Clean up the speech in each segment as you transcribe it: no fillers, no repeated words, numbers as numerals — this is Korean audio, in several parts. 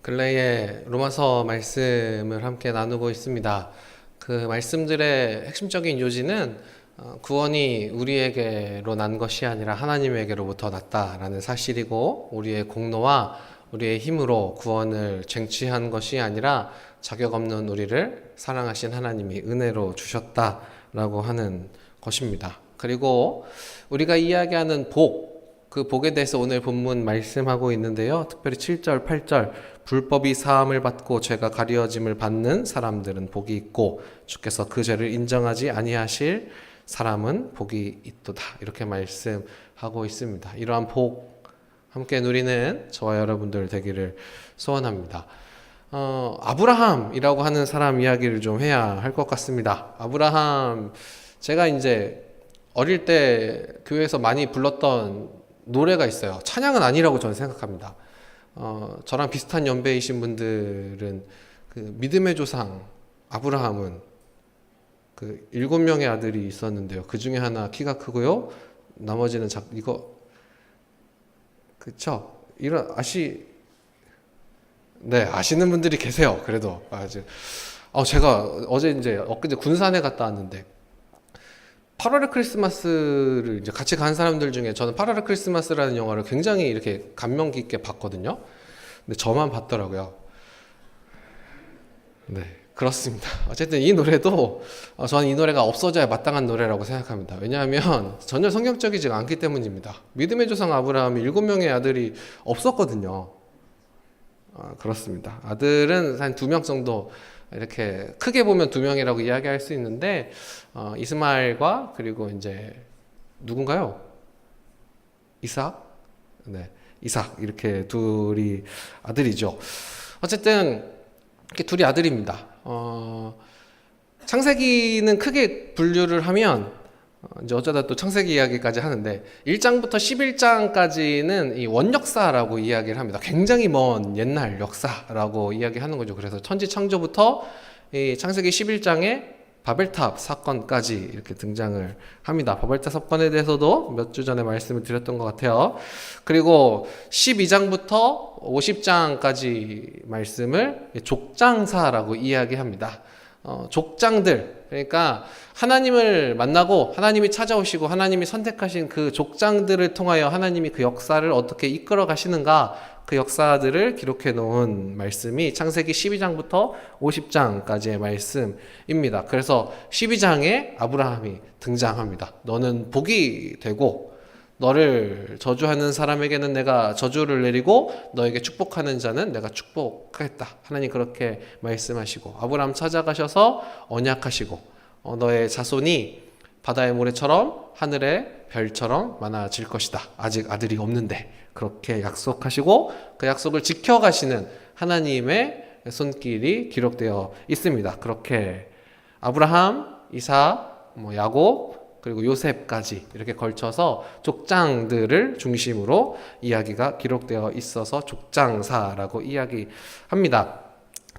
근래에 로마서 말씀을 함께 나누고 있습니다. 그 말씀들의 핵심적인 요지는 구원이 우리에게로 난 것이 아니라 하나님에게로부터 났다라는 사실이고, 우리의 공로와 우리의 힘으로 구원을 쟁취한 것이 아니라 자격 없는 우리를 사랑하신 하나님이 은혜로 주셨다라고 하는 것입니다. 그리고 우리가 이야기하는 그 복에 대해서 오늘 본문 말씀하고 있는데요. 특별히 7절, 8절 불법이 사함을 받고 죄가 가려짐을 받는 사람들은 복이 있고 주께서 그 죄를 인정하지 아니하실 사람은 복이 있도다. 이렇게 말씀하고 있습니다. 이러한 복 함께 누리는 저와 여러분들 되기를 소원합니다. 아브라함이라고 하는 사람 이야기를 좀 해야 할 것 같습니다. 아브라함, 제가 이제 어릴 때 교회에서 많이 불렀던 노래가 있어요. 찬양은 아니라고 저는 생각합니다. 저랑 비슷한 연배이신 분들은 그 믿음의 조상 아브라함은 그 7명의 아들이 있었는데요. 그 중에 하나 키가 크고요. 나머지는 이거 그쵸? 아시는 분들이 계세요. 그래도 제가 엊그제 군산에 갔다 왔는데 8월의 크리스마스를 이제 같이 간 사람들 중에 저는 8월의 크리스마스라는 영화를 굉장히 이렇게 감명 깊게 봤거든요. 근데 저만 봤더라고요. 네, 그렇습니다. 어쨌든 이 노래도 저는 이 노래가 없어져야 마땅한 노래라고 생각합니다. 왜냐하면 전혀 성경적이지 않기 때문입니다. 믿음의 조상 아브라함이 7명의 아들이 없었거든요. 그렇습니다. 아들은 한 2명 정도, 이렇게 크게 보면 2명이라고 이야기할 수 있는데 이스마엘과 그리고 이제 누군가요? 이삭? 네, 이삭, 이렇게 둘이 아들이죠. 어쨌든 이렇게 둘이 아들입니다. 창세기는 크게 분류를 하면 이제 어쩌다 또 창세기 이야기까지 하는데 1장부터 11장까지는 이 원역사라고 이야기를 합니다. 굉장히 먼 옛날 역사라고 이야기하는 거죠. 그래서 천지 창조부터 이 창세기 11장에 바벨탑 사건까지 이렇게 등장을 합니다. 바벨탑 사건에 대해서도 몇 주 전에 말씀을 드렸던 것 같아요. 그리고 12장부터 50장까지 말씀을 족장사라고 이야기합니다. 족장들, 그러니까 하나님을 만나고 하나님이 찾아오시고 하나님이 선택하신 그 족장들을 통하여 하나님이 그 역사를 어떻게 이끌어 가시는가, 그 역사들을 기록해 놓은 말씀이 창세기 12장부터 50장까지의 말씀입니다. 그래서 12장에 아브라함이 등장합니다. 너는 복이 되고 너를 저주하는 사람에게는 내가 저주를 내리고 너에게 축복하는 자는 내가 축복하겠다. 하나님 그렇게 말씀하시고 아브라함 찾아가셔서 언약하시고 너의 자손이 바다의 모래처럼 하늘의 별처럼 많아질 것이다. 아직 아들이 없는데 그렇게 약속하시고 그 약속을 지켜가시는 하나님의 손길이 기록되어 있습니다. 그렇게 아브라함, 이삭, 야곱 그리고 요셉까지 이렇게 걸쳐서 족장들을 중심으로 이야기가 기록되어 있어서 족장사라고 이야기합니다.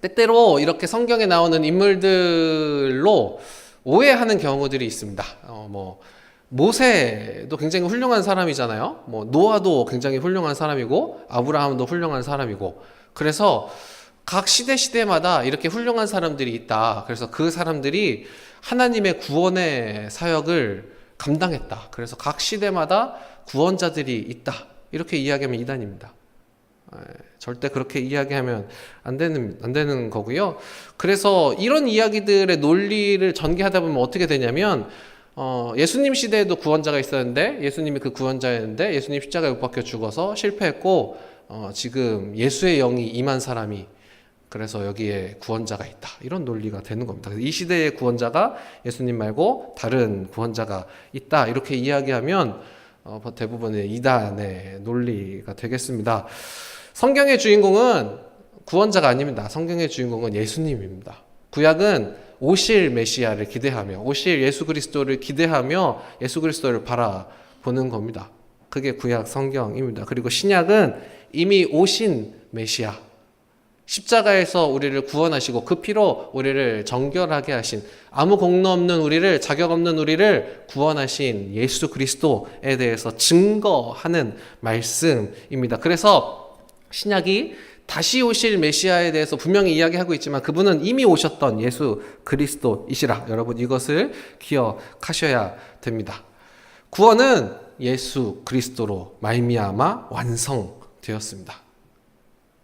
때때로 이렇게 성경에 나오는 인물들로 오해하는 경우들이 있습니다. 모세도 굉장히 훌륭한 사람이잖아요. 노아도 굉장히 훌륭한 사람이고 아브라함도 훌륭한 사람이고, 그래서 각 시대마다 이렇게 훌륭한 사람들이 있다. 그래서 그 사람들이 하나님의 구원의 사역을 감당했다. 그래서 각 시대마다 구원자들이 있다. 이렇게 이야기하면 이단입니다. 절대 그렇게 이야기하면 안 되는 거고요. 그래서 이런 이야기들의 논리를 전개하다 보면 어떻게 되냐면 예수님 시대에도 구원자가 있었는데 예수님이 그 구원자였는데 예수님 십자가에 못 박혀 죽어서 실패했고 지금 예수의 영이 임한 사람이, 그래서 여기에 구원자가 있다. 이런 논리가 되는 겁니다. 그래서 이 시대의 구원자가 예수님 말고 다른 구원자가 있다. 이렇게 이야기하면 대부분의 이단의 논리가 되겠습니다. 성경의 주인공은 구원자가 아닙니다. 성경의 주인공은 예수님입니다. 구약은 오실 메시아를 기대하며 오실 예수 그리스도를 기대하며 예수 그리스도를 바라보는 겁니다. 그게 구약 성경입니다. 그리고 신약은 이미 오신 메시아, 십자가에서 우리를 구원하시고 그 피로 우리를 정결하게 하신, 아무 공로 없는 우리를, 자격 없는 우리를 구원하신 예수 그리스도에 대해서 증거하는 말씀입니다. 그래서 신약이 다시 오실 메시아에 대해서 분명히 이야기하고 있지만 그분은 이미 오셨던 예수 그리스도이시라. 여러분 이것을 기억하셔야 됩니다. 구원은 예수 그리스도로 말미암아 완성되었습니다.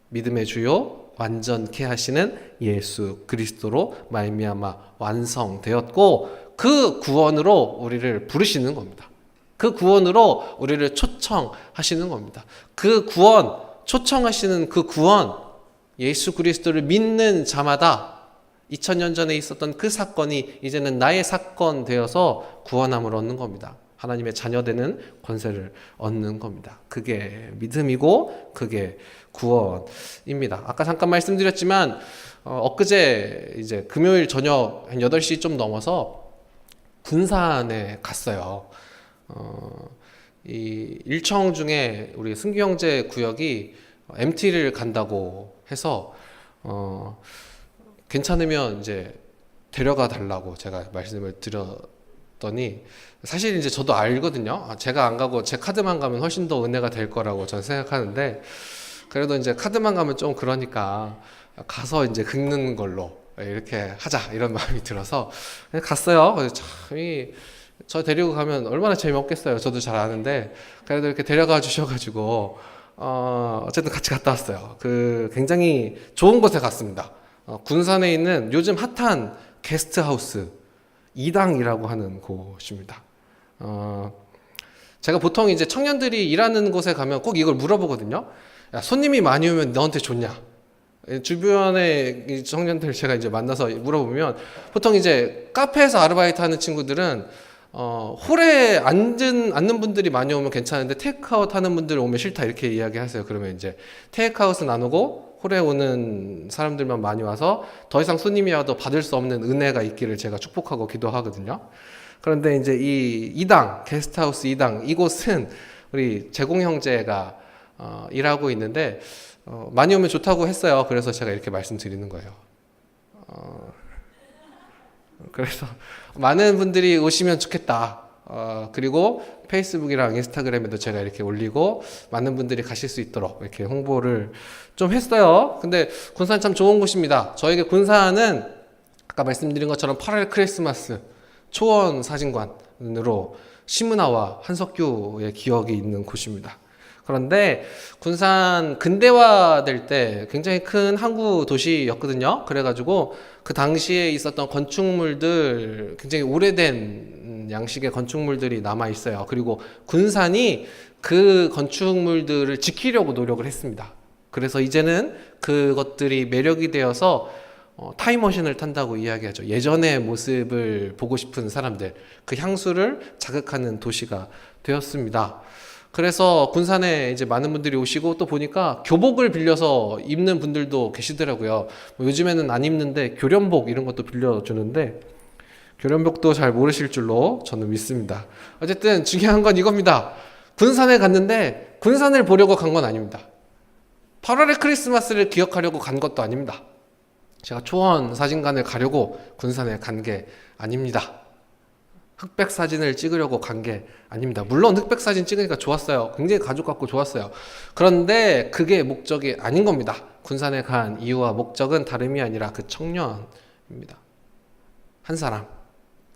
믿음의 주요 완전케 하시는 예수 그리스도로 말미암아 완성되었고 그 구원으로 우리를 부르시는 겁니다. 그 구원으로 우리를 초청하시는 겁니다. 그 구원, 초청하시는 그 구원, 예수 그리스도를 믿는 자마다 2000년 전에 있었던 그 사건이 이제는 나의 사건 되어서 구원함을 얻는 겁니다. 하나님의 자녀되는 권세를 얻는 겁니다. 그게 믿음이고 그게 구원입니다. 아까 잠깐 말씀드렸지만 엊그제 이제 금요일 저녁 한 8시 좀 넘어서 군산에 갔어요. 이 일청 중에 우리 승규 형제 구역이 MT를 간다고 해서 괜찮으면 이제 데려가 달라고 제가 말씀을 드렸더니 사실 이제 저도 알거든요. 제가 안 가고 제 카드만 가면 훨씬 더 은혜가 될 거라고 저는 생각하는데 그래도 이제 카드만 가면 좀 그러니까 가서 이제 긁는 걸로 이렇게 하자 이런 마음이 들어서 갔어요. 그래서 참 저 데리고 가면 얼마나 재미없겠어요. 저도 잘 아는데 그래도 이렇게 데려가 주셔가지고 어쨌든 같이 갔다 왔어요. 그 굉장히 좋은 곳에 갔습니다. 군산에 있는 요즘 핫한 게스트하우스 이당이라고 하는 곳입니다. 제가 보통 이제 청년들이 일하는 곳에 가면 꼭 이걸 물어보거든요. 야, 손님이 많이 오면 너한테 좋냐? 주변의 청년들 제가 이제 만나서 물어보면 보통 이제 카페에서 아르바이트 하는 친구들은 홀에 앉는 분들이 많이 오면 괜찮은데 테이크아웃 하는 분들 오면 싫다 이렇게 이야기하세요. 그러면 이제 테이크아웃은 안 오고 홀에 오는 사람들만 많이 와서 더 이상 손님이 와도 받을 수 없는 은혜가 있기를 제가 축복하고 기도하거든요. 그런데 이제 이 이당 게스트하우스 이당 이곳은 우리 제공 형제가 일하고 있는데 많이 오면 좋다고 했어요. 그래서 제가 이렇게 말씀드리는 거예요. 그래서 많은 분들이 오시면 좋겠다. 그리고 페이스북이랑 인스타그램에도 제가 이렇게 올리고 많은 분들이 가실 수 있도록 이렇게 홍보를 좀 했어요. 근데 군산 참 좋은 곳입니다. 저에게 군산은 아까 말씀드린 것처럼 8월 크리스마스 초원 사진관으로 심은하와 한석규의 기억이 있는 곳입니다. 그런데 군산 근대화될 때 굉장히 큰 항구 도시였거든요. 그래가지고 그 당시에 있었던 건축물들 굉장히 오래된 양식의 건축물들이 남아 있어요. 그리고 군산이 그 건축물들을 지키려고 노력을 했습니다. 그래서 이제는 그것들이 매력이 되어서 타임머신을 탄다고 이야기하죠. 예전의 모습을 보고 싶은 사람들, 그 향수를 자극하는 도시가 되었습니다. 그래서 군산에 이제 많은 분들이 오시고 또 보니까 교복을 빌려서 입는 분들도 계시더라고요. 요즘에는 안 입는데 교련복 이런 것도 빌려주는데 교련복도 잘 모르실 줄로 저는 믿습니다. 어쨌든 중요한 건 이겁니다. 군산에 갔는데 군산을 보려고 간 건 아닙니다. 8월의 크리스마스를 기억하려고 간 것도 아닙니다. 제가 초원 사진관을 가려고 군산에 간 게 아닙니다. 흑백 사진을 찍으려고 간 게 아닙니다. 물론 흑백 사진 찍으니까 좋았어요. 굉장히 가족 같고 좋았어요. 그런데 그게 목적이 아닌 겁니다. 군산에 간 이유와 목적은 다름이 아니라 그 청년입니다. 한 사람,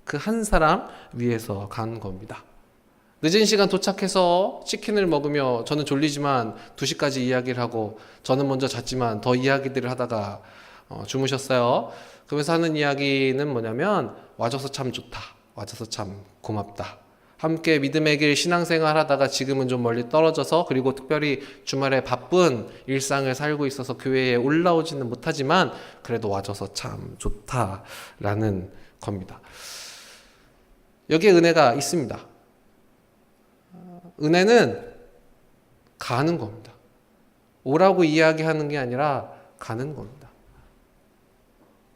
그 한 사람 위해서 간 겁니다. 늦은 시간 도착해서 치킨을 먹으며 저는 졸리지만 2시까지 이야기를 하고 저는 먼저 잤지만 더 이야기들을 하다가 주무셨어요. 그러면서 하는 이야기는 뭐냐면 와줘서 참 좋다. 와줘서 참 고맙다. 함께 믿음의 길 신앙생활 하다가 지금은 좀 멀리 떨어져서 그리고 특별히 주말에 바쁜 일상을 살고 있어서 교회에 올라오지는 못하지만 그래도 와줘서 참 좋다라는 겁니다. 여기에 은혜가 있습니다. 은혜는 가는 겁니다. 오라고 이야기하는 게 아니라 가는 겁니다.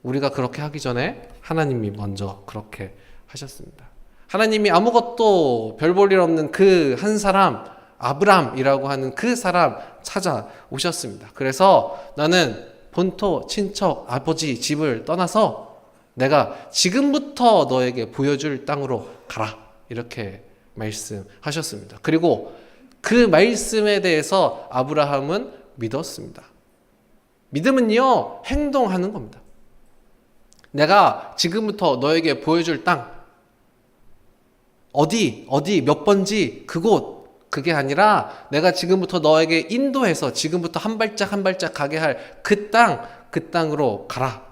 우리가 그렇게 하기 전에 하나님이 먼저 그렇게 하셨습니다. 하나님이 아무것도 별 볼 일 없는 그 한 사람 아브람이라고 하는 그 사람 찾아오셨습니다. 그래서 나는 본토, 친척, 아버지 집을 떠나서 내가 지금부터 너에게 보여줄 땅으로 가라 이렇게 말씀하셨습니다. 그리고 그 말씀에 대해서 아브라함은 믿었습니다. 믿음은요, 행동하는 겁니다. 내가 지금부터 너에게 보여줄 땅, 어디, 몇 번지, 그곳, 그게 아니라 내가 지금부터 너에게 인도해서 지금부터 한 발짝 한 발짝 가게 할 그 땅, 그 땅으로 가라.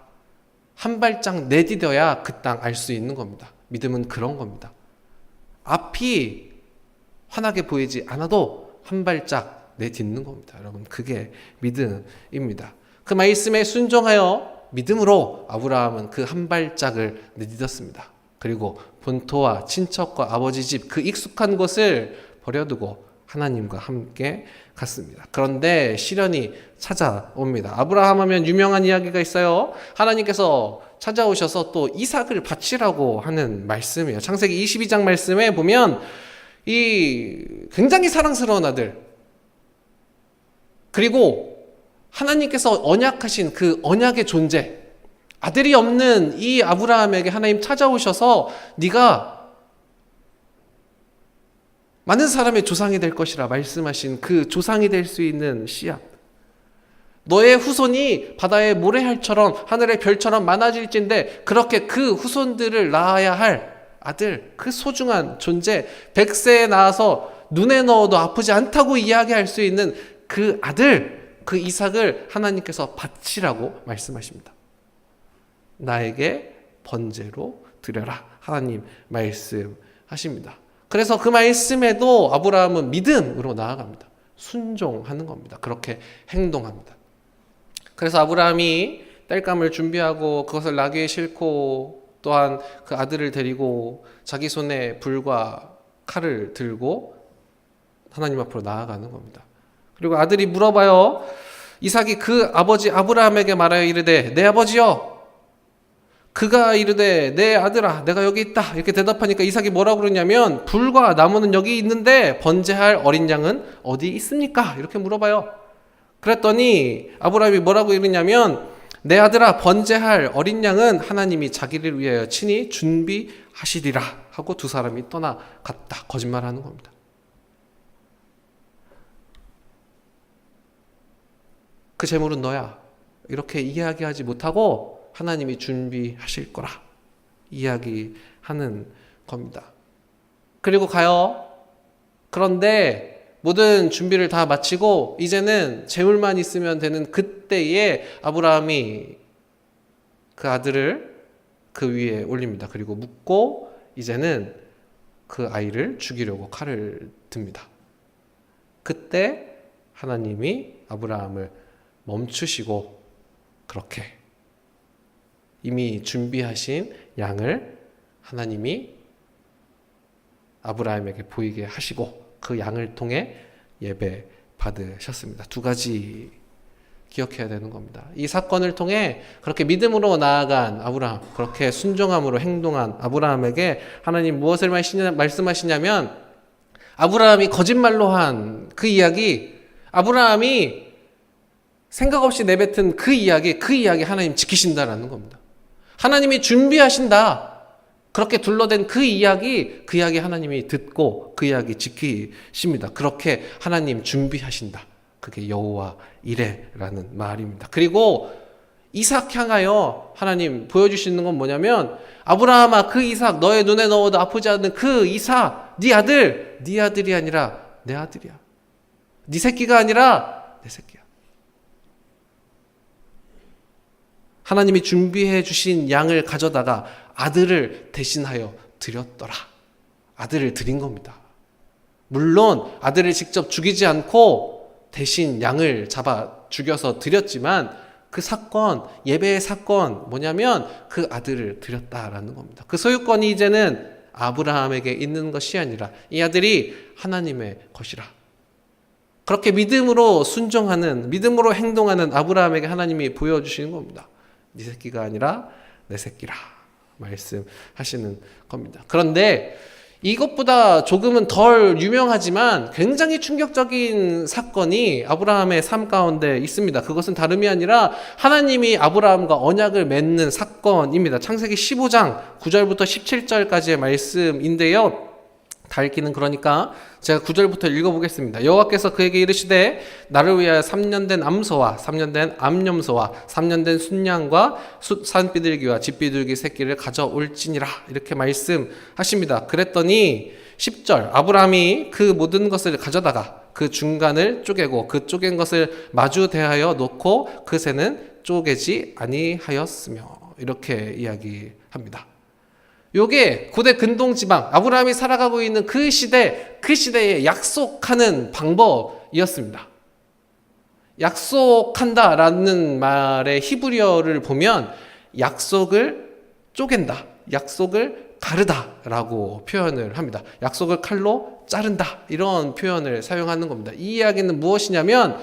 한 발짝 내디뎌야 그 땅 알 수 있는 겁니다. 믿음은 그런 겁니다. 앞이 환하게 보이지 않아도 한 발짝 내딛는 겁니다. 여러분, 그게 믿음입니다. 그 말씀에 순종하여 믿음으로 아브라함은 그 한 발짝을 내딛었습니다. 그리고 본토와 친척과 아버지 집 그 익숙한 곳을 버려두고 하나님과 함께 갔습니다. 그런데 시련이 찾아옵니다. 아브라함 하면 유명한 이야기가 있어요. 하나님께서 찾아오셔서 또 이삭을 바치라고 하는 말씀이에요. 창세기 22장 말씀에 보면 이 굉장히 사랑스러운 아들, 그리고 하나님께서 언약하신 그 언약의 존재, 아들이 없는 이 아브라함에게 하나님 찾아오셔서 네가 많은 사람의 조상이 될 것이라 말씀하신 그 조상이 될 수 있는 씨앗, 너의 후손이 바다의 모래알처럼 하늘의 별처럼 많아질진데 그렇게 그 후손들을 낳아야 할 아들, 그 소중한 존재, 100세에 낳아서 눈에 넣어도 아프지 않다고 이야기할 수 있는 그 아들, 그 이삭을 하나님께서 바치라고 말씀하십니다. 나에게 번제로 드려라, 하나님 말씀하십니다. 그래서 그 말씀에도 아브라함은 믿음으로 나아갑니다. 순종하는 겁니다. 그렇게 행동합니다. 그래서 아브라함이 땔감을 준비하고 그것을 나귀에 싣고 또한 그 아들을 데리고 자기 손에 불과 칼을 들고 하나님 앞으로 나아가는 겁니다. 그리고 아들이 물어봐요. 이삭이 그 아버지 아브라함에게 말하여 이르되 내 아버지여. 그가 이르되 내 아들아 내가 여기 있다 이렇게 대답하니까 이삭이 뭐라고 그러냐면 불과 나무는 여기 있는데 번제할 어린 양은 어디 있습니까? 이렇게 물어봐요. 그랬더니 아브라함이 뭐라고 이러냐면 내 아들아 번제할 어린 양은 하나님이 자기를 위하여 친히 준비하시리라 하고 두 사람이 떠나갔다. 거짓말하는 겁니다. 그 재물은 너야 이렇게 이야기하지 못하고 하나님이 준비하실 거라 이야기하는 겁니다. 그리고 가요. 그런데 모든 준비를 다 마치고 이제는 재물만 있으면 되는 그때에 아브라함이 그 아들을 그 위에 올립니다. 그리고 묶고 이제는 그 아이를 죽이려고 칼을 듭니다. 그때 하나님이 아브라함을 멈추시고 그렇게 이미 준비하신 양을 하나님이 아브라함에게 보이게 하시고 그 양을 통해 예배 받으셨습니다. 두 가지 기억해야 되는 겁니다. 이 사건을 통해 그렇게 믿음으로 나아간 아브라함, 그렇게 순종함으로 행동한 아브라함에게 하나님 무엇을 말씀하시냐면 아브라함이 거짓말로 한 그 이야기, 아브라함이 생각 없이 내뱉은 그 이야기 하나님 지키신다라는 겁니다. 하나님이 준비하신다. 그렇게 둘러댄 그 이야기 하나님이 듣고 그 이야기 지키십니다. 그렇게 하나님 준비하신다. 그게 여호와 이레라는 말입니다. 그리고 이삭 향하여 하나님 보여주시는 건 뭐냐면 아브라함아 그 이삭 너의 눈에 넣어도 아프지 않는 그 이삭 네 아들, 네 아들이 아니라 내 아들이야. 네 새끼가 아니라 내 새끼야. 하나님이 준비해 주신 양을 가져다가 아들을 대신하여 드렸더라. 아들을 드린 겁니다. 물론 아들을 직접 죽이지 않고 대신 양을 잡아 죽여서 드렸지만 그 사건, 예배의 사건 뭐냐면 그 아들을 드렸다라는 겁니다. 그 소유권이 이제는 아브라함에게 있는 것이 아니라 이 아들이 하나님의 것이라. 그렇게 믿음으로 순종하는, 믿음으로 행동하는 아브라함에게 하나님이 보여주시는 겁니다. 네 새끼가 아니라 내 새끼라 말씀하시는 겁니다. 그런데 이것보다 조금은 덜 유명하지만 굉장히 충격적인 사건이 아브라함의 삶 가운데 있습니다. 그것은 다름이 아니라 하나님이 아브라함과 언약을 맺는 사건입니다. 창세기 15장 9절부터 17절까지의 말씀인데요. 다 읽기는 그러니까 제가 9절부터 읽어보겠습니다. 여호와께서 그에게 이르시되 나를 위하여 3년 된 암소와 3년 된 암염소와 3년 된 순양과 산비둘기와 집비둘기 새끼를 가져올지니라 이렇게 말씀하십니다. 그랬더니 10절 아브라함이 그 모든 것을 가져다가 그 중간을 쪼개고 그 쪼갠 것을 마주 대하여 놓고 그 새는 쪼개지 아니하였으며 이렇게 이야기합니다. 요게 고대 근동지방 아브라함이 살아가고 있는 그 시대에 약속하는 방법이었습니다. 약속한다라는 말의 히브리어를 보면 약속을 쪼갠다, 약속을 가르다라고 표현을 합니다. 약속을 칼로 자른다 이런 표현을 사용하는 겁니다. 이 이야기는 무엇이냐면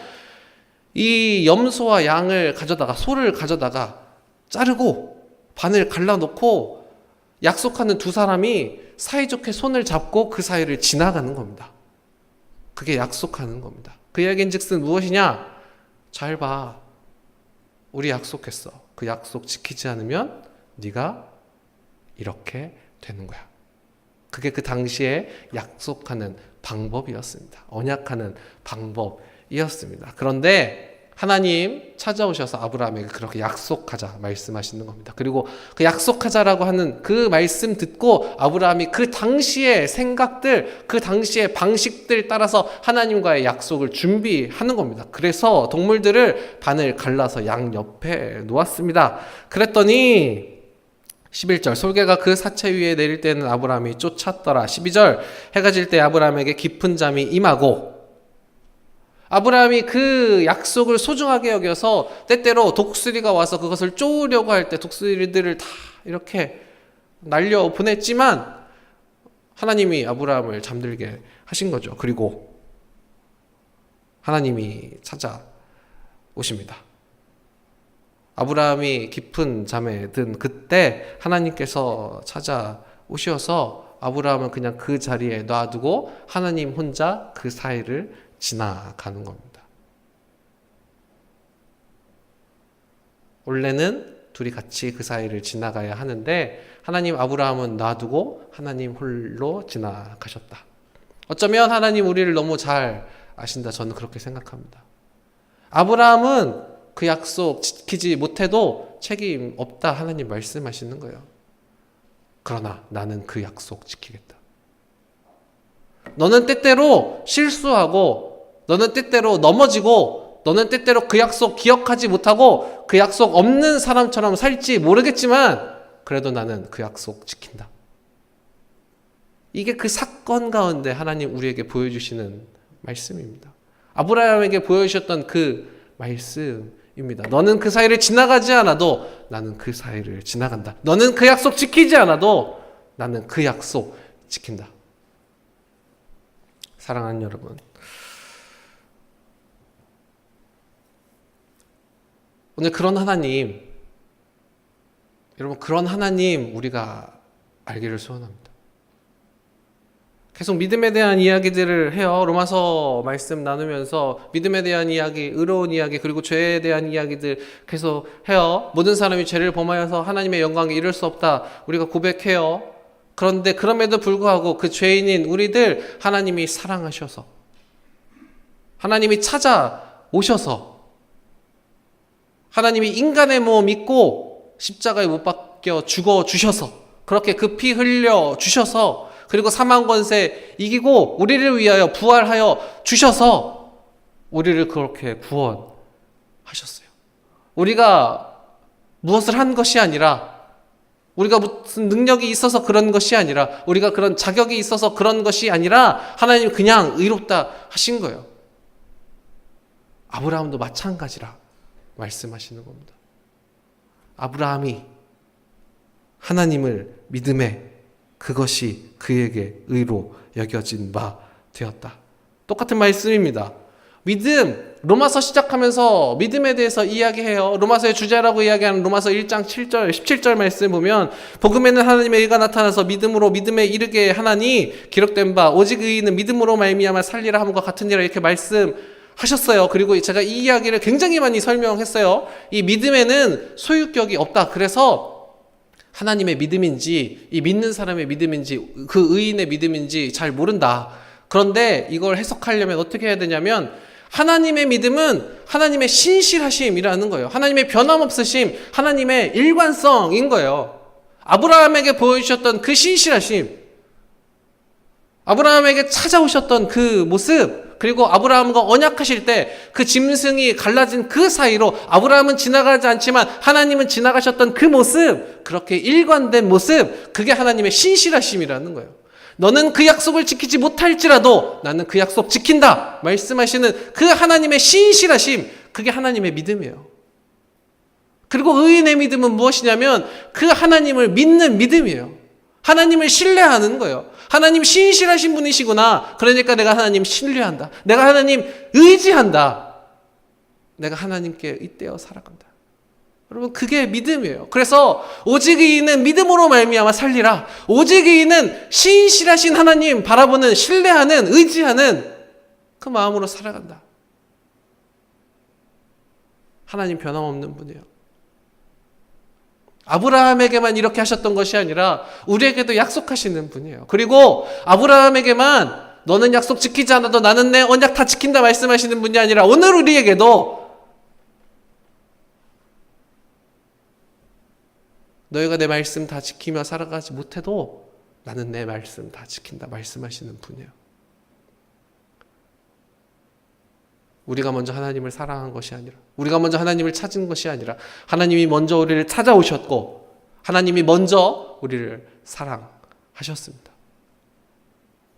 이 염소와 양을 가져다가 소를 가져다가 자르고 반을 갈라놓고 약속하는 두 사람이 사이좋게 손을 잡고 그 사이를 지나가는 겁니다. 그게 약속하는 겁니다. 그 이야기인즉슨 무엇이냐? 잘 봐. 우리 약속했어. 그 약속 지키지 않으면 네가 이렇게 되는 거야. 그게 그 당시에 약속하는 방법이었습니다. 언약하는 방법이었습니다. 그런데 하나님 찾아오셔서 아브라함에게 그렇게 약속하자 말씀하시는 겁니다. 그리고 그 약속하자라고 하는 그 말씀 듣고 아브라함이 그 당시의 생각들, 그 당시의 방식들 따라서 하나님과의 약속을 준비하는 겁니다. 그래서 동물들을 반을 갈라서 양 옆에 놓았습니다. 그랬더니 11절 솔개가 그 사체 위에 내릴 때는 아브라함이 쫓았더라. 12절 해가 질 때 아브라함에게 깊은 잠이 임하고 아브라함이 그 약속을 소중하게 여겨서 때때로 독수리가 와서 그것을 쪼으려고 할 때 독수리들을 다 이렇게 날려 보냈지만 하나님이 아브라함을 잠들게 하신 거죠. 그리고 하나님이 찾아오십니다. 아브라함이 깊은 잠에 든 그때 하나님께서 찾아오셔서 아브라함은 그냥 그 자리에 놔두고 하나님 혼자 그 사이를 지나가는 겁니다. 원래는 둘이 같이 그 사이를 지나가야 하는데 하나님 아브라함은 놔두고 하나님 홀로 지나가셨다. 어쩌면 하나님 우리를 너무 잘 아신다. 저는 그렇게 생각합니다. 아브라함은 그 약속 지키지 못해도 책임 없다 하나님 말씀하시는 거예요. 그러나 나는 그 약속 지키겠다. 너는 때때로 실수하고 너는 때때로 넘어지고 너는 때때로 그 약속 기억하지 못하고 그 약속 없는 사람처럼 살지 모르겠지만 그래도 나는 그 약속 지킨다. 이게 그 사건 가운데 하나님 우리에게 보여주시는 말씀입니다. 아브라함에게 보여주셨던 그 말씀입니다. 너는 그 사이를 지나가지 않아도 나는 그 사이를 지나간다. 너는 그 약속 지키지 않아도 나는 그 약속 지킨다. 사랑하는 여러분, 오늘 그런 하나님, 여러분 그런 하나님 우리가 알기를 소원합니다. 계속 믿음에 대한 이야기들을 해요. 로마서 말씀 나누면서 믿음에 대한 이야기, 의로운 이야기, 그리고 죄에 대한 이야기들 계속 해요. 모든 사람이 죄를 범하여서 하나님의 영광에 이를 수 없다. 우리가 고백해요. 그런데 그럼에도 불구하고 그 죄인인 우리들 하나님이 사랑하셔서 하나님이 찾아오셔서 하나님이 인간의 몸 입고 십자가에 못 박혀 죽어주셔서 그렇게 그 피 흘려 주셔서 그리고 사망 권세 이기고 우리를 위하여 부활하여 주셔서 우리를 그렇게 구원하셨어요. 우리가 무엇을 한 것이 아니라 우리가 무슨 능력이 있어서 그런 것이 아니라 우리가 그런 자격이 있어서 그런 것이 아니라 하나님 그냥 의롭다 하신 거예요. 아브라함도 마찬가지라 말씀하시는 겁니다. 아브라함이 하나님을 믿음에 그것이 그에게 의로 여겨진 바 되었다. 똑같은 말씀입니다. 믿음, 로마서 시작하면서 믿음에 대해서 이야기해요. 로마서의 주제라고 이야기하는 로마서 1장 7절, 17절 말씀 보면 복음에는 하나님의 의가 나타나서 믿음으로 믿음에 이르게 하나니 기록된 바 오직 의인은 믿음으로 말미암아 살리라 함과 같으니라 이렇게 말씀하셨어요. 그리고 제가 이 이야기를 굉장히 많이 설명했어요. 이 믿음에는 소유격이 없다. 그래서 하나님의 믿음인지 이 믿는 사람의 믿음인지 그 의인의 믿음인지 잘 모른다. 그런데 이걸 해석하려면 어떻게 해야 되냐면 하나님의 믿음은 하나님의 신실하심이라는 거예요. 하나님의 변함없으심, 하나님의 일관성인 거예요. 아브라함에게 보여주셨던 그 신실하심, 아브라함에게 찾아오셨던 그 모습, 그리고 아브라함과 언약하실 때 그 짐승이 갈라진 그 사이로 아브라함은 지나가지 않지만 하나님은 지나가셨던 그 모습, 그렇게 일관된 모습, 그게 하나님의 신실하심이라는 거예요. 너는 그 약속을 지키지 못할지라도 나는 그 약속 지킨다 말씀하시는 그 하나님의 신실하심, 그게 하나님의 믿음이에요. 그리고 의인의 믿음은 무엇이냐면 그 하나님을 믿는 믿음이에요. 하나님을 신뢰하는 거예요. 하나님 신실하신 분이시구나. 그러니까 내가 하나님 신뢰한다. 내가 하나님 의지한다. 내가 하나님께 잇대어 살아간다. 여러분, 그게 믿음이에요. 그래서 오직 의인은 믿음으로 말미암아 살리라. 오직 의인은 신실하신 하나님 바라보는, 신뢰하는, 의지하는 그 마음으로 살아간다. 하나님 변함없는 분이에요. 아브라함에게만 이렇게 하셨던 것이 아니라 우리에게도 약속하시는 분이에요. 그리고 아브라함에게만 너는 약속 지키지 않아도 나는 내 언약 다 지킨다 말씀하시는 분이 아니라 오늘 우리에게도 너희가 내 말씀 다 지키며 살아가지 못해도 나는 내 말씀 다 지킨다 말씀하시는 분이에요. 우리가 먼저 하나님을 사랑한 것이 아니라, 우리가 먼저 하나님을 찾은 것이 아니라 하나님이 먼저 우리를 찾아오셨고 하나님이 먼저 우리를 사랑하셨습니다.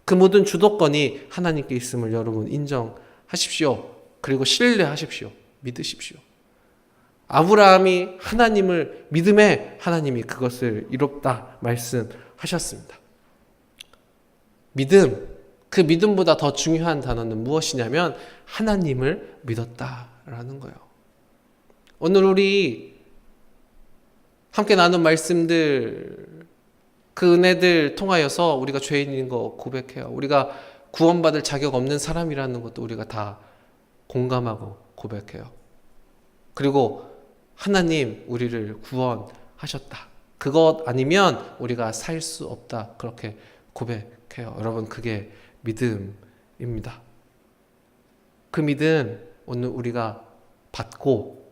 그 모든 주도권이 하나님께 있음을 여러분 인정하십시오. 그리고 신뢰하십시오. 믿으십시오. 아브라함이 하나님을 믿음에 하나님이 그것을 이롭다 말씀하셨습니다. 믿음, 그 믿음보다 더 중요한 단어는 무엇이냐면 하나님을 믿었다라는 거예요. 오늘 우리 함께 나눈 말씀들, 그 은혜들 통하여서 우리가 죄인인 거 고백해요. 우리가 구원받을 자격 없는 사람이라는 것도 우리가 다 공감하고 고백해요. 그리고 하나님 우리를 구원하셨다. 그것 아니면 우리가 살 수 없다. 그렇게 고백해요. 여러분, 그게 믿음입니다. 그 믿음 오늘 우리가 받고,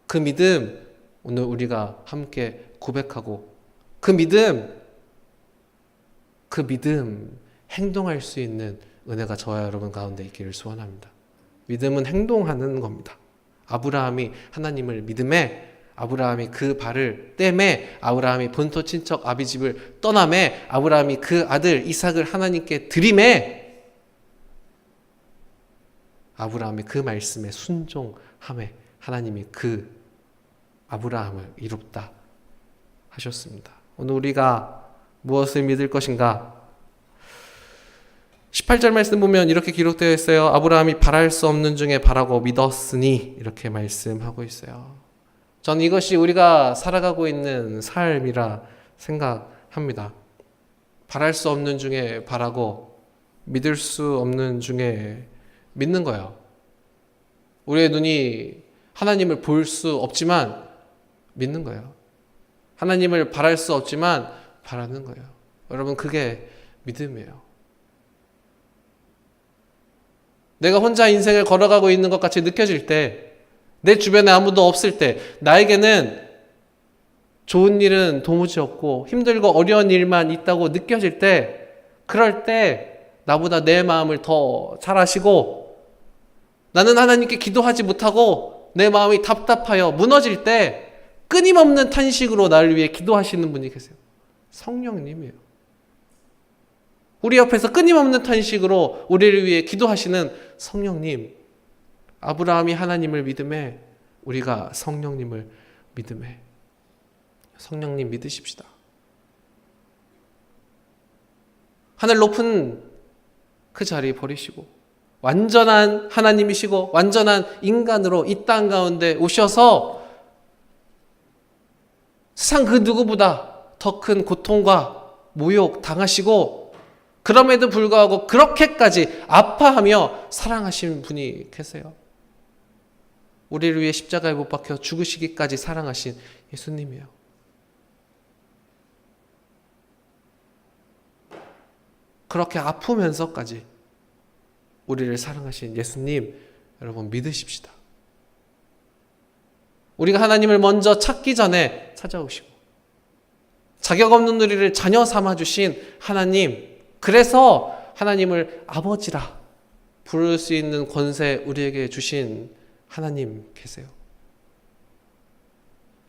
그 믿음 오늘 우리가 함께 고백하고, 그 믿음 행동할 수 있는 은혜가 저와 여러분 가운데 있기를 소원합니다. 믿음은 행동하는 겁니다. 아브라함이 하나님을 믿음에, 아브라함이 그 발을 떼매, 아브라함이 본토 친척 아비집을 떠나매, 아브라함이 그 아들 이삭을 하나님께 드리매, 아브라함이 그 말씀에 순종함에 하나님이 그 아브라함을 이롭다 하셨습니다. 오늘 우리가 무엇을 믿을 것인가? 18절 말씀 보면 이렇게 기록되어 있어요. 아브라함이 바랄 수 없는 중에 바라고 믿었으니, 이렇게 말씀하고 있어요. 전 이것이 우리가 살아가고 있는 삶이라 생각합니다. 바랄 수 없는 중에 바라고 믿을 수 없는 중에 믿는 거예요. 우리의 눈이 하나님을 볼 수 없지만 믿는 거예요. 하나님을 바랄 수 없지만 바라는 거예요. 여러분, 그게 믿음이에요. 내가 혼자 인생을 걸어가고 있는 것 같이 느껴질 때, 내 주변에 아무도 없을 때, 나에게는 좋은 일은 도무지 없고 힘들고 어려운 일만 있다고 느껴질 때, 그럴 때 나보다 내 마음을 더 잘 아시고 나는 하나님께 기도하지 못하고 내 마음이 답답하여 무너질 때 끊임없는 탄식으로 나를 위해 기도하시는 분이 계세요. 성령님이에요. 우리 옆에서 끊임없는 탄식으로 우리를 위해 기도하시는 성령님. 아브라함이 하나님을 믿음에 우리가 성령님을 믿음에, 성령님 믿으십시다. 하늘 높은 그 자리 버리시고 완전한 하나님이시고 완전한 인간으로 이 땅 가운데 오셔서 세상 그 누구보다 더 큰 고통과 모욕 당하시고, 그럼에도 불구하고 그렇게까지 아파하며 사랑하신 분이 계세요. 우리를 위해 십자가에 못 박혀 죽으시기까지 사랑하신 예수님이에요. 그렇게 아프면서까지 우리를 사랑하신 예수님, 여러분 믿으십시다. 우리가 하나님을 먼저 찾기 전에 찾아오시고 자격 없는 우리를 자녀 삼아주신 하나님, 그래서 하나님을 아버지라 부를 수 있는 권세 우리에게 주신 하나님 계세요.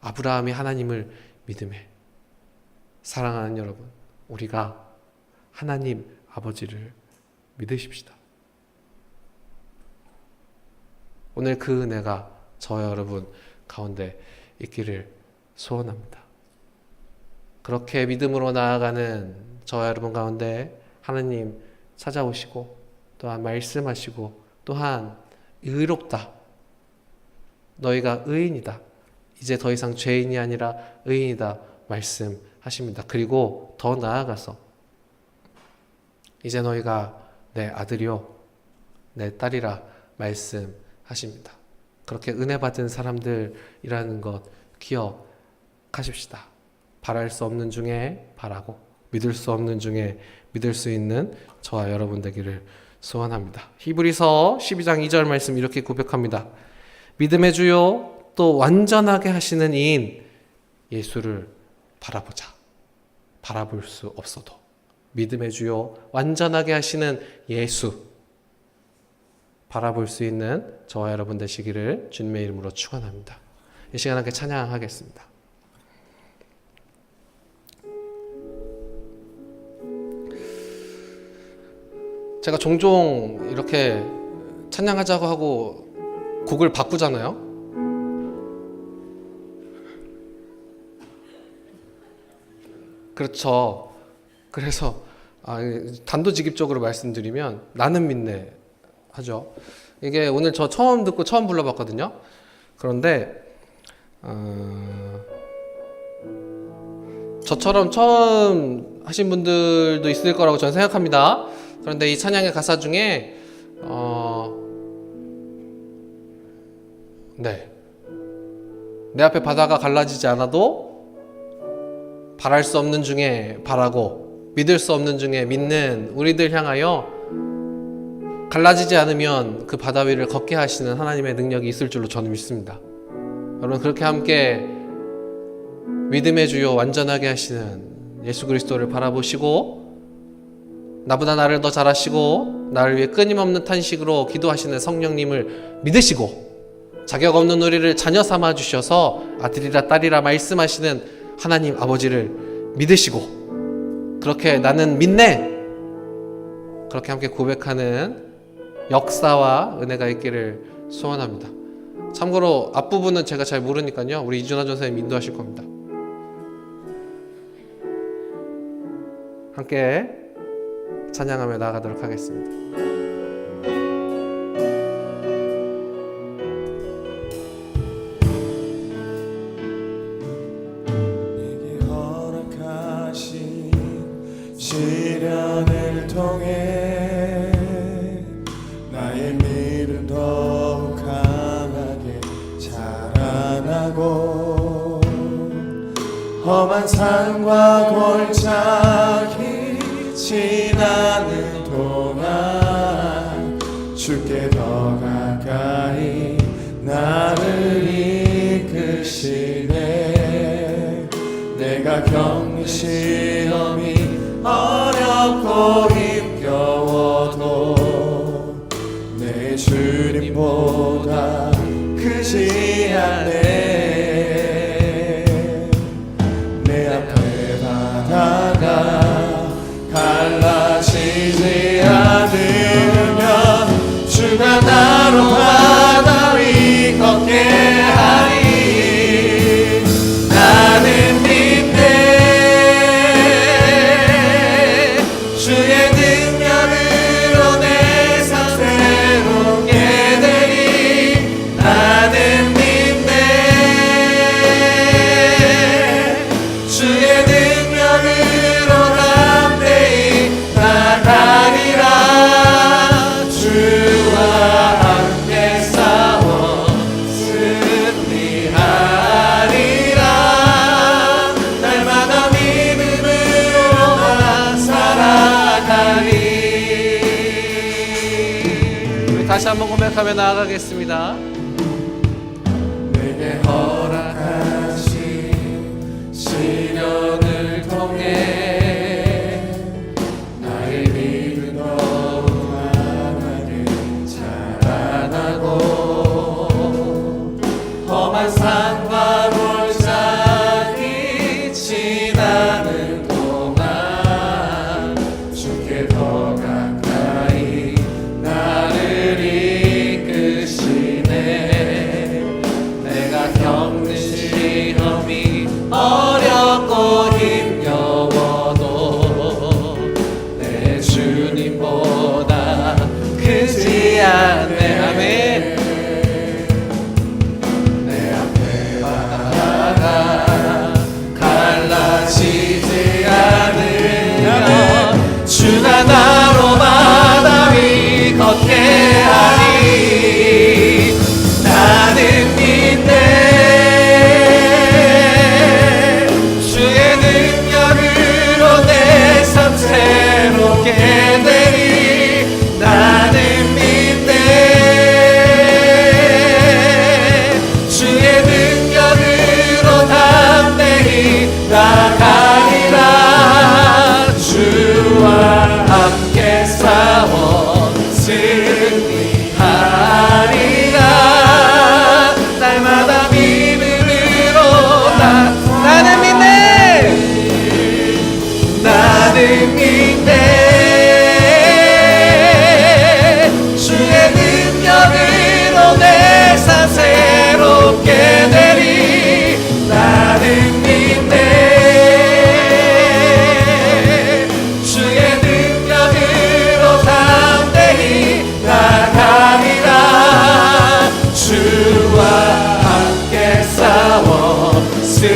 아브라함이 하나님을 믿음에, 사랑하는 여러분, 우리가 하나님 아버지를 믿으십시다. 오늘 그 은혜가 저와 여러분 가운데 있기를 소원합니다. 그렇게 믿음으로 나아가는 저와 여러분 가운데 하나님 찾아오시고 또한 말씀하시고 또한 의롭다, 너희가 의인이다, 이제 더 이상 죄인이 아니라 의인이다 말씀하십니다. 그리고 더 나아가서 이제 너희가 내 아들이요 내 딸이라 말씀하십니다. 그렇게 은혜 받은 사람들이라는 것 기억하십시다. 바랄 수 없는 중에 바라고 믿을 수 없는 중에 믿을 수 있는 저와 여러분 되기를 소원합니다. 히브리서 12장 2절 말씀 이렇게 고백합니다. 믿음의 주요 또 완전하게 하시는 이인 예수를 바라보자. 바라볼 수 없어도 믿음의 주요 완전하게 하시는 예수 바라볼 수 있는 저와 여러분 되시기를 주님의 이름으로 축원합니다. 이 시간 함께 찬양하겠습니다. 제가 종종 이렇게 찬양하자고 하고 곡을 바꾸잖아요. 그렇죠. 그래서 단도직입적으로 말씀드리면 나는 믿네 하죠. 이게 오늘 저 처음 듣고 처음 불러봤거든요. 그런데 저처럼 처음 하신 분들도 있을 거라고 저는 생각합니다. 그런데 이 찬양의 가사 중에 내 앞에 바다가 갈라지지 않아도 바랄 수 없는 중에 바라고 믿을 수 없는 중에 믿는 우리들 향하여 갈라지지 않으면 그 바다 위를 걷게 하시는 하나님의 능력이 있을 줄로 저는 믿습니다. 여러분 그렇게 함께 믿음의 주요 완전하게 하시는 예수 그리스도를 바라보시고 나보다 나를 더 잘하시고 나를 위해 끊임없는 탄식으로 기도하시는 성령님을 믿으시고 자격 없는 우리를 자녀 삼아 주셔서 아들이라 딸이라 말씀하시는 하나님 아버지를 믿으시고 그렇게 나는 믿네 그렇게 함께 고백하는 역사와 은혜가 있기를 소원합니다. 참고로 앞부분은 제가 잘 모르니까요 우리 이준하 전사님 인도하실 겁니다. 함께 찬양하며 나아가도록 하겠습니다. 시련을 통해 나의 믿음 더욱 강하게 자라나고 험한 산과 골짜기 지나는 동안 주께 더 가까이 나를 이끄시네. 내가 겪는 시험이 어렵고 힘겨워도 내 주님보다 크지 않네. 내 앞에 바다가 갈라지지 않으면 주가 나로 바다 위 걷게 하리. 나는 믿네. 다시 한번 고백하며 나아가겠습니다. 내게 허락하신 시련을 통해 나의 믿음 더욱 하나님 자라나고 험한 산과 골짜기 지나는 동안 주께 더 가까이 나를 이끄시네. 내가 겪는 시험이 어렵고 힘겨워도 내 주님보다 크지 않네. 아멘. 내 앞에 바다가 갈라지지 않으면 주가 나로 바다 위 걷게 하리. 나는 믿네. 주의 능력으로 내 삶 새롭게 되리. 나는 믿네. 주의 능력으로 담대히 나가리라. 주와 함께 싸워 승리하리라. 날마다 믿음으로 나는 믿네. 나는 믿네. 주의 능력으로 내 삶 새롭게 되리. 나는 믿네. 주의 능력으로 담대히 나가리라. 주와 함께 싸워 승리하리라.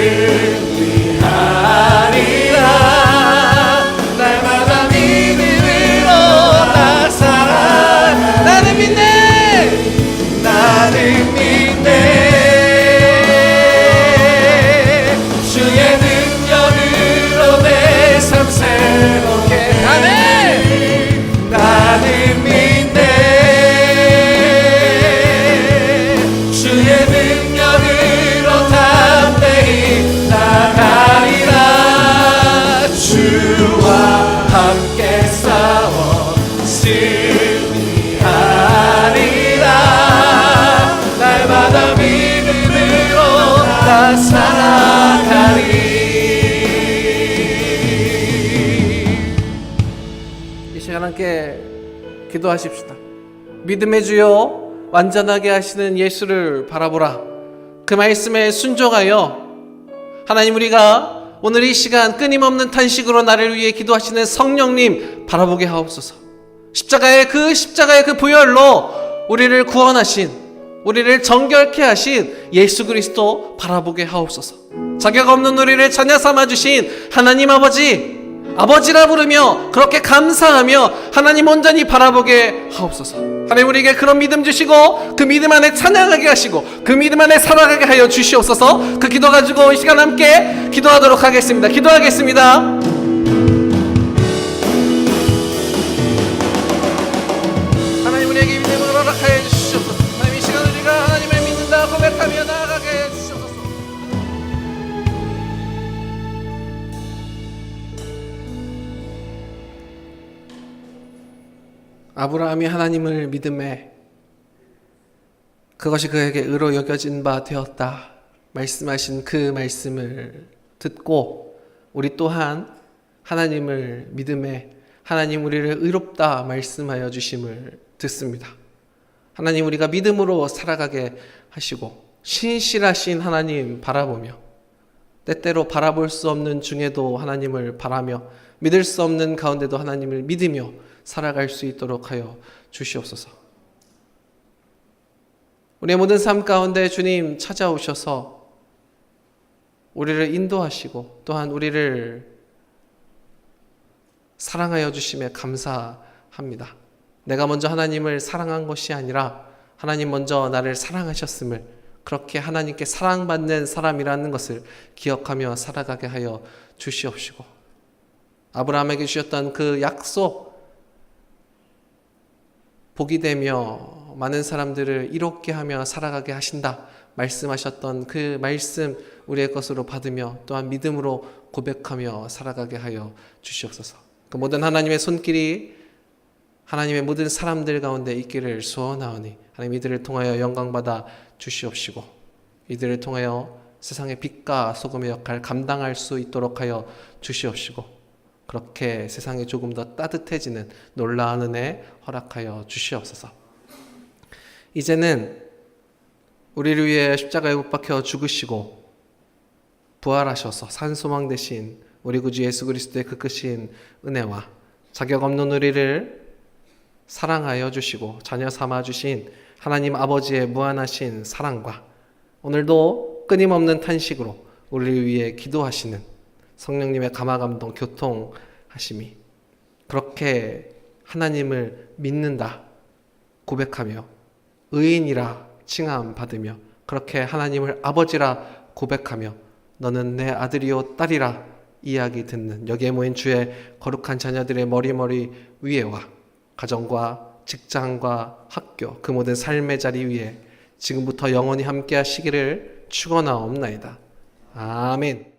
날마다 믿음으로 나 살아. 나는 믿네. 나는 믿네. 주의 능력으로 내 삶 새롭게 하네. 나는 믿네. 주의 능력으로 담대히 나가리라. 주와 함께 싸워 승리하리라. 날마다 믿음으로 나 살아가리. 이 시간 함께 기도하십시다. 믿음의 주여, 완전하게 하시는 예수를 바라보라. 그 말씀에 순종하여 하나님, 우리가 오늘 이 시간 끊임없는 탄식으로 나를 위해 기도하시는 성령님 바라보게 하옵소서. 십자가의 그 보혈로 우리를 구원하신, 우리를 정결케 하신 예수 그리스도 바라보게 하옵소서. 자격 없는 우리를 자녀 삼아주신 하나님 아버지라 부르며 그렇게 감사하며 하나님 온전히 바라보게 하옵소서. 하나님, 우리에게 그런 믿음 주시고 그 믿음 안에 찬양하게 하시고 그 믿음 안에 살아가게 하여 주시옵소서. 그 기도 가지고 이 시간 함께 기도하도록 하겠습니다. 기도하겠습니다. 하나님, 우리에게 믿음을 허락하여 주시옵소서. 하나님, 이 시간 우리가 하나님을 믿는다 고백하며 나아가게 해 주시옵소서. 아브라함이 하나님을 믿음에 그것이 그에게 의로 여겨진 바 되었다 말씀하신 그 말씀을 듣고 우리 또한 하나님을 믿음에 하나님 우리를 의롭다 말씀하여 주심을 듣습니다. 하나님, 우리가 믿음으로 살아가게 하시고 신실하신 하나님 바라보며 때때로 바라볼 수 없는 중에도 하나님을 바라며 믿을 수 없는 가운데도 하나님을 믿으며 살아갈 수 있도록 하여 주시옵소서. 우리의 모든 삶 가운데 주님 찾아오셔서 우리를 인도하시고 또한 우리를 사랑하여 주심에 감사합니다. 내가 먼저 하나님을 사랑한 것이 아니라 하나님 먼저 나를 사랑하셨음을, 그렇게 하나님께 사랑받는 사람이라는 것을 기억하며 살아가게 하여 주시옵시고, 아브라함에게 주셨던 그 약속 복이 되며 많은 사람들을 이롭게 하며 살아가게 하신다 말씀하셨던 그 말씀 우리의 것으로 받으며 또한 믿음으로 고백하며 살아가게 하여 주시옵소서. 그 모든 하나님의 손길이 하나님의 모든 사람들 가운데 있기를 소원하오니 하나님 이들을 통하여 영광받아 주시옵시고 이들을 통하여 세상의 빛과 소금의 역할 감당할 수 있도록 하여 주시옵시고 그렇게 세상이 조금 더 따뜻해지는 놀라운 은혜 허락하여 주시옵소서. 이제는 우리를 위해 십자가에 못 박혀 죽으시고 부활하셔서 산소망 되신 우리 구주 예수 그리스도의 그 크신 은혜와 자격 없는 우리를 사랑하여 주시고 자녀 삼아 주신 하나님 아버지의 무한하신 사랑과 오늘도 끊임없는 탄식으로 우리를 위해 기도하시는 성령님의 감화감동 교통하심이 그렇게 하나님을 믿는다 고백하며 의인이라 칭함 받으며 그렇게 하나님을 아버지라 고백하며 너는 내 아들이요 딸이라 이야기 듣는 여기에 모인 주의 거룩한 자녀들의 머리 위에와 가정과 직장과 학교 그 모든 삶의 자리 위에 지금부터 영원히 함께 하시기를 축원하옵나이다. 아멘.